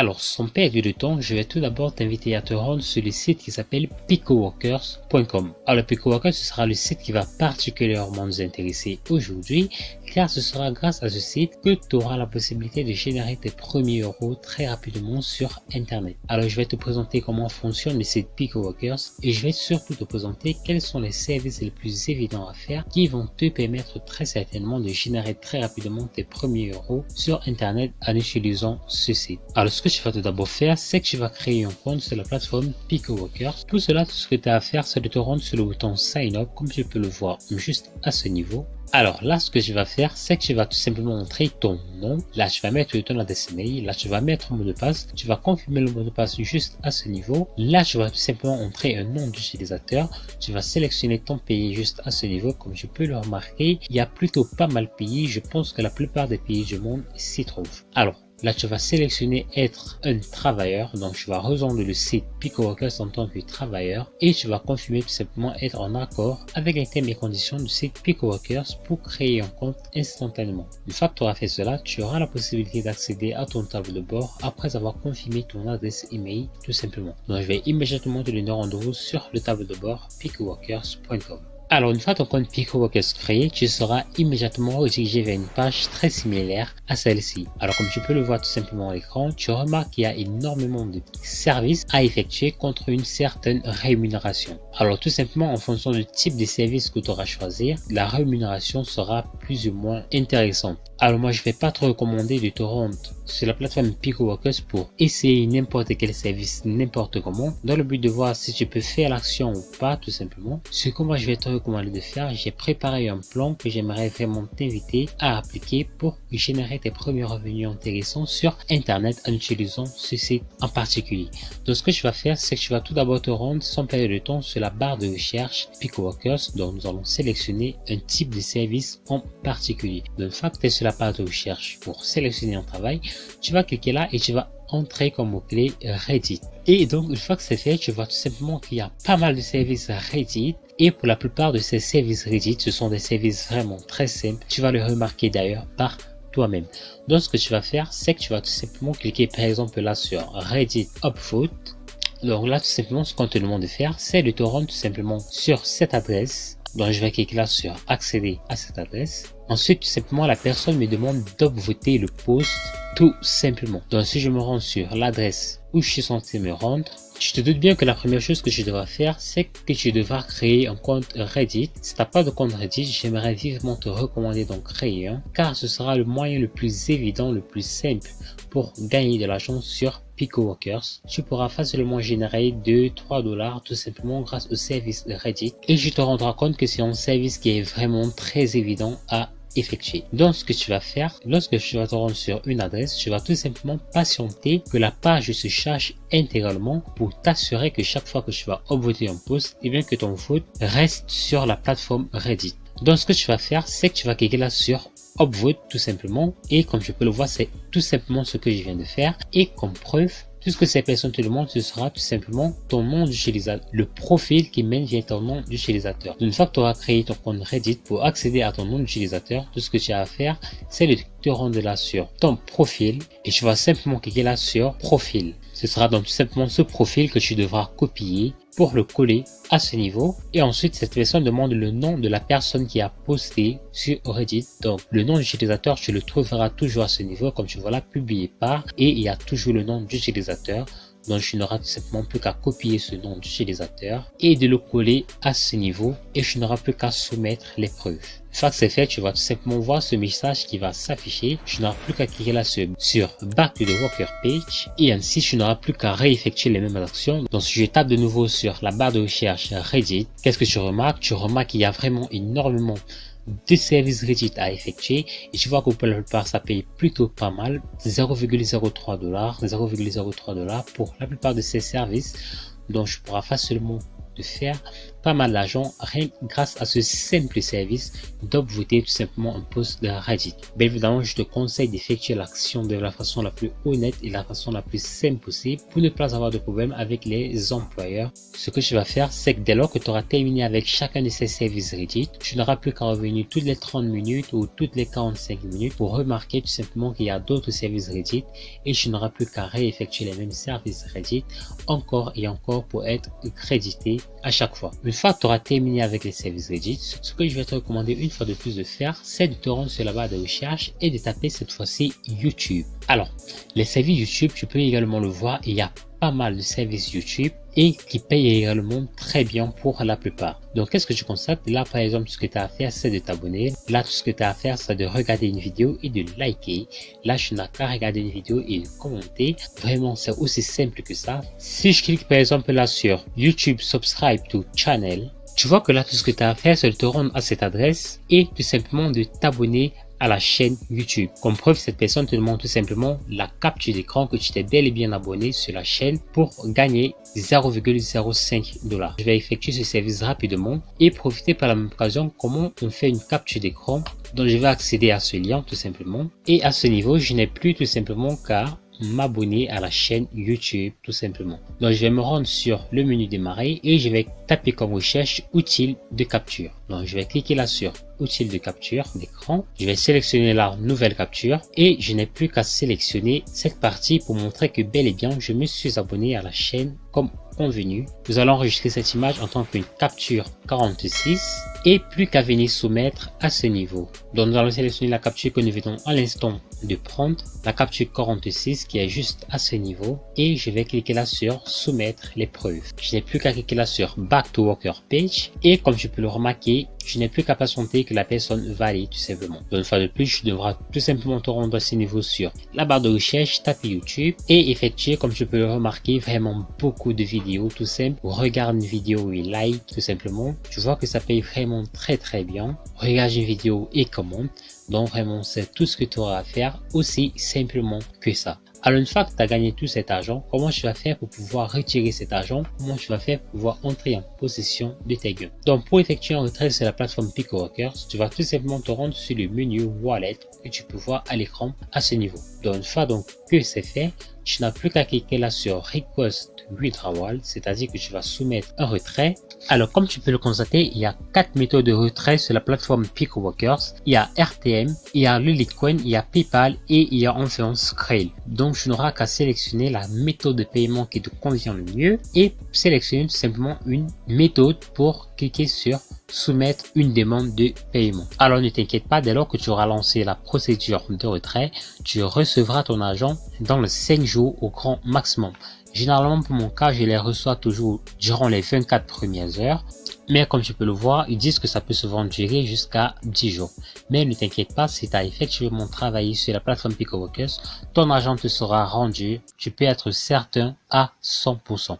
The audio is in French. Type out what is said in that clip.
Alors, sans perdre de temps, je vais tout d'abord t'inviter à te rendre sur le site qui s'appelle picoworkers.com. Alors, Picoworkers, ce sera le site qui va particulièrement nous intéresser aujourd'hui, car ce sera grâce à ce site que tu auras la possibilité de générer tes premiers euros très rapidement sur Internet. Alors, je vais te présenter comment fonctionne le site Picoworkers et je vais surtout te présenter quels sont les services les plus évidents à faire qui vont te permettre très certainement de générer très rapidement tes premiers euros sur Internet en utilisant ce site. Alors, ce que tu vas tout d'abord faire, c'est que tu vas créer un compte sur la plateforme Picoworkers. Pour cela, tout ce que tu as à faire, c'est de te rendre sur le bouton Sign Up, comme tu peux le voir juste à ce niveau. Alors là, ce que je vais faire, c'est que tu vas tout simplement entrer ton nom. Là, tu vas mettre ton adresse email. Là, tu vas mettre un mot de passe. Tu vas confirmer le mot de passe juste à ce niveau. Là, tu vas tout simplement entrer un nom d'utilisateur. Tu vas sélectionner ton pays juste à ce niveau. Comme je peux le remarquer, il y a plutôt pas mal de pays. Je pense que la plupart des pays du monde s'y trouvent. Alors, là, tu vas sélectionner être un travailleur. Donc, tu vas rejoindre le site Picoworkers en tant que travailleur et tu vas confirmer tout simplement être en accord avec les termes et conditions du site Picoworkers pour créer un compte instantanément. Une fois que tu auras fait cela, tu auras la possibilité d'accéder à ton tableau de bord après avoir confirmé ton adresse email tout simplement. Donc, je vais immédiatement te donner rendez-vous sur le tableau de bord picoworkers.com. Alors, une fois ton compte Picoworkers créé, tu seras immédiatement redirigé vers une page très similaire à celle-ci. Alors, comme tu peux le voir tout simplement à l'écran, tu remarques qu'il y a énormément de services à effectuer contre une certaine rémunération. Alors, tout simplement, en fonction du type de service que tu auras choisi, la rémunération sera plus ou moins intéressante. Alors, moi, je ne vais pas te recommander de te rendre sur la plateforme Picoworkers pour essayer n'importe quel service, n'importe comment, dans le but de voir si tu peux faire l'action ou pas, tout simplement. Ce que moi, je vais te recommander de faire, j'ai préparé un plan que j'aimerais vraiment t'inviter à appliquer pour générer tes premiers revenus intéressants sur Internet en utilisant ce site en particulier. Donc, ce que tu vas faire, c'est que tu vas tout d'abord te rendre sans perdre de temps sur la barre de recherche Picoworkers. Donc, nous allons sélectionner un type de service en particulier. Donc, une fois que tu es sur la barre de recherche pour sélectionner un travail, tu vas cliquer là et tu vas entrer comme mot-clé Reddit. Et donc, une fois que c'est fait, tu vois tout simplement qu'il y a pas mal de services Reddit. Et pour la plupart de ces services Reddit, ce sont des services vraiment très simples. Tu vas le remarquer d'ailleurs par toi-même. Donc, ce que tu vas faire, c'est que tu vas tout simplement cliquer par exemple là sur Reddit Upvote. Donc là, tout simplement, ce qu'on te demande de faire, c'est de te rendre tout simplement sur cette adresse. Donc, je vais cliquer là sur accéder à cette adresse. Ensuite, tout simplement, la personne me demande d'upvoter le post tout simplement. Donc, si je me rends sur l'adresse où je suis censé me rendre, tu te doutes bien que la première chose que je devrais faire, c'est que tu devras créer un compte Reddit. Si tu n'as pas de compte Reddit, j'aimerais vivement te recommander d'en créer un, car ce sera le moyen le plus évident, le plus simple pour gagner de l'argent sur Picoworkers. Tu pourras facilement générer 2-3 dollars tout simplement grâce au service de Reddit et tu te rendras compte que c'est un service qui est vraiment très évident à effectuer. Donc, ce que tu vas faire, lorsque tu vas te rendre sur une adresse, tu vas tout simplement patienter que la page se charge intégralement pour t'assurer que chaque fois que tu vas upvoter un post, et bien que ton vote reste sur la plateforme Reddit. Donc, ce que tu vas faire, c'est que tu vas cliquer là sur Upvote tout simplement et comme je peux le voir, c'est tout simplement ce que je viens de faire et comme preuve, tout ce que ces personnes te demandent, ce sera tout simplement ton nom d'utilisateur, le profil qui mène vers ton nom d'utilisateur. Une fois que tu auras créé ton compte Reddit, pour accéder à ton nom d'utilisateur, tout ce que tu as à faire, c'est de te rendre là sur ton profil et tu vas simplement cliquer là sur profil. Ce sera donc tout simplement ce profil que tu devras copier pour le coller à ce niveau. Et ensuite, cette personne demande le nom de la personne qui a posté sur Reddit. Donc, le nom d'utilisateur, tu le trouveras toujours à ce niveau, comme tu vois là, publié par, et il y a toujours le nom d'utilisateur. Donc, tu n'auras tout simplement plus qu'à copier ce nom d'utilisateur et de le coller à ce niveau et tu n'auras plus qu'à soumettre les preuves. Une fois que c'est fait, tu vas tout simplement voir ce message qui va s'afficher. Tu n'auras plus qu'à cliquer là sur Back to the Worker Page et ainsi tu n'auras plus qu'à réeffectuer les mêmes actions. Donc, si je tape de nouveau sur la barre de recherche Reddit, qu'est-ce que tu remarques? Tu remarques qu'il y a vraiment énormément de services Reddit à effectuer et tu vois que pour la plupart ça paye plutôt pas mal, 0,03 dollars, 0,03 dollars pour la plupart de ces services. Donc, tu pourras facilement de faire pas mal d'argent rien grâce à ce simple service d'upvoter tout simplement un post de Reddit. Bien évidemment, je te conseille d'effectuer l'action de la façon la plus honnête et la façon la plus simple possible pour ne pas avoir de problème avec les employeurs. Ce que tu vas faire, c'est que dès lors que tu auras terminé avec chacun de ces services Reddit, tu n'auras plus qu'à revenir toutes les 30 minutes ou toutes les 45 minutes pour remarquer tout simplement qu'il y a d'autres services Reddit et tu n'auras plus qu'à réeffectuer les mêmes services Reddit encore et encore pour être crédité à chaque fois. Une fois que tu auras terminé avec les services Reddit, ce que je vais te recommander une fois de plus de faire, c'est de te rendre sur la barre de recherche et de taper cette fois-ci YouTube. Alors, les services YouTube, tu peux également le voir, il y a pas mal de services YouTube et qui payent également très bien pour la plupart. Donc, qu'est-ce que tu constates? Là, par exemple, tout ce que tu as à faire, c'est de t'abonner. Là, tout ce que tu as à faire, c'est de regarder une vidéo et de liker. Là, tu n'as qu'à regarder une vidéo et de commenter. Vraiment, c'est aussi simple que ça. Si je clique, par exemple, là sur YouTube Subscribe to Channel, tu vois que là, tout ce que tu as à faire, c'est de te rendre à cette adresse et tout simplement de t'abonner à la chaîne YouTube. Comme preuve, cette personne te demande tout simplement la capture d'écran que tu t'es bel et bien abonné sur la chaîne pour gagner 0,05 $. Je vais effectuer ce service rapidement et profiter par la même occasion comment on fait une capture d'écran. Donc, je vais accéder à ce lien tout simplement et à ce niveau, je n'ai plus tout simplement qu'à m'abonner à la chaîne YouTube tout simplement. Donc je vais me rendre sur le menu démarrer et je vais taper comme recherche outil de capture. Donc je vais cliquer là sur outil de capture d'écran. Je vais sélectionner la nouvelle capture et je n'ai plus qu'à sélectionner cette partie pour montrer que bel et bien je me suis abonné à la chaîne comme convenu. Nous allons enregistrer cette image en tant qu'une capture 46 et plus qu'à venir soumettre à ce niveau. Donc nous allons sélectionner la capture que nous venons à l'instant de prendre, la capture 46 qui est juste à ce niveau et je vais cliquer là sur soumettre les preuves. Je n'ai plus qu'à cliquer là sur back to worker page et comme tu peux le remarquer, je n'ai plus qu'à patienter que la personne valide tout simplement. Donc une fois de plus, tu devras tout simplement te rendre à ce niveau sur la barre de recherche, taper YouTube et effectuer, comme tu peux le remarquer, vraiment beaucoup de vidéos tout simple. Regarde une vidéo et like tout simplement. Tu vois que ça paye vraiment très bien. Regarde une vidéo et commente. Donc vraiment, c'est tout ce que tu auras à faire, aussi simplement que ça. Alors une fois que tu as gagné tout cet argent, comment tu vas faire pour pouvoir retirer cet argent? Comment tu vas faire pour pouvoir entrer en possession de tes gains? Donc pour effectuer un retrait sur la plateforme PicoWorkers, tu vas tout simplement te rendre sur le menu Wallet que tu peux voir à l'écran à ce niveau. Donc une fois donc que c'est fait, tu n'as plus qu'à cliquer là sur Request Withdrawal, c'est-à-dire que tu vas soumettre un retrait. Alors comme tu peux le constater, il y a 4 méthodes de retrait sur la plateforme PicoWorkers. Il y a RTM, il y a le Litecoin, il y a PayPal et il y a enfin Skrill. Donc tu n'auras qu'à sélectionner la méthode de paiement qui te convient le mieux et sélectionner tout simplement une méthode pour cliquer sur soumettre une demande de paiement. Alors ne t'inquiète pas, dès lors que tu auras lancé la procédure de retrait, tu recevras ton argent dans les 5 jours au grand maximum. Généralement pour mon cas, je les reçois toujours durant les 24 premières heures. Mais comme tu peux le voir, ils disent que ça peut souvent durer jusqu'à 10 jours. Mais ne t'inquiète pas, si tu as effectivement travaillé sur la plateforme PicoWorkers, ton argent te sera rendu, tu peux être certain à 100%.